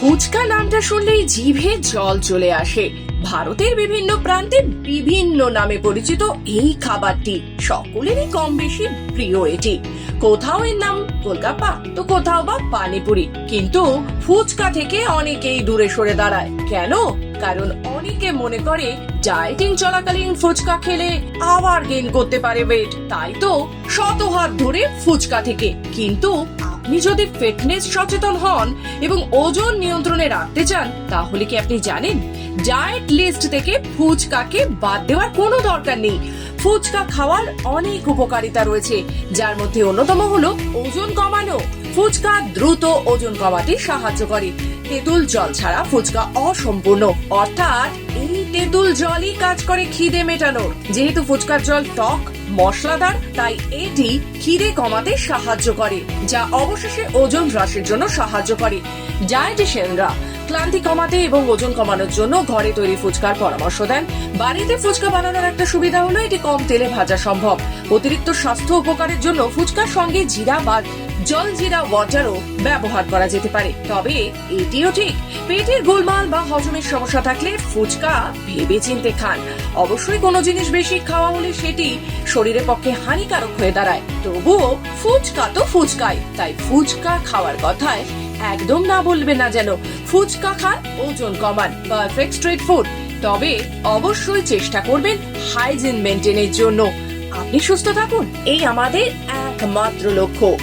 ফুচকা নামটা শুনলেই জিভে জল চলে আসে। ভারতের বিভিন্ন প্রান্তে বিভিন্ন নামে পরিচিত এই খাবারটি সকলেরই কম বেশি প্রিয়। এটি কোথাও এর নাম গোলগাপ্পা, তো কোথাও বা পানিপুরি। কিন্তু ফুচকা থেকে অনেকেই দূরে সরে দাঁড়ায়। কেন? কারণ অনেকে মনে করে ডায়েটিং চলাকালীন ফুচকা খেলে আবার গেইন করতে পারে ওয়েট, তাই তো শত হাত ধরে ফুচকা থেকে। কিন্তু আপনি যদি ফিটনেস সচেতন হন এবং ওজন নিয়ন্ত্রণে রাখতে চান, তাহলে কি আপনি জানেন ডায়েট লিস্ট থেকে ফুচকাকে বাদ দেওয়ার কোনো দরকার নেই। ফুচকা খাওয়ার অনেক উপকারিতা রয়েছে, যার মধ্যে অন্যতম হলো ওজন কমানো। ফুচকা দ্রুত ওজন কমাতে সাহায্য করে। তেঁতুল জল ছাড়া ফুচকা অসম্পূর্ণ, অর্থাৎ এই তেঁতুল জলই কাজ করে খিদে মেটানোর। যেহেতু ফুচকার জল টক মশলাদার, তাই এটি খিদে কমাতে সাহায্য করে, যা অবশেষে ওজন হ্রাসের জন্য সাহায্য করে। ডায়েটিশিয়ানরা ক্লান্তি কমাতে এবং ওজন কমানোর জন্য ঘরে তৈরি ফুচকার পরামর্শ দেন। বাড়িতে ফুচকা বানানোর একটা সুবিধা হলো এটি কম তেলে ভাজা সম্ভব। অতিরিক্ত স্বাস্থ্য উপকারের জন্য ফুচকার সঙ্গে জিরা বা জলজিরা ওয়াটারও ব্যবহার করা যেতে পারে। তবে এটিও ঠিক, পেটের গোলমাল বা হজমের সমস্যা থাকলে ফুচকা ভেবে চিন্তে খান। অবশ্যই কোনো জিনিস বেশি খাওয়া হলে সেটি শরীরের পক্ষে হানিকারক হয়ে দাঁড়ায়। তবুও ফুচকা তো ফুচকাই, তাই ফুচকা খাওয়ার কথায় একদম না বলবে না যেন। ফুচকা খান, ওজন কমান, পারফেক্ট স্ট্রিট ফুড। তবে অবশ্যই চেষ্টা করবেন হাইজিন মেনটেনের জন্য। আপনি সুস্থ থাকুন, এই আমাদের একমাত্র লক্ষ্য।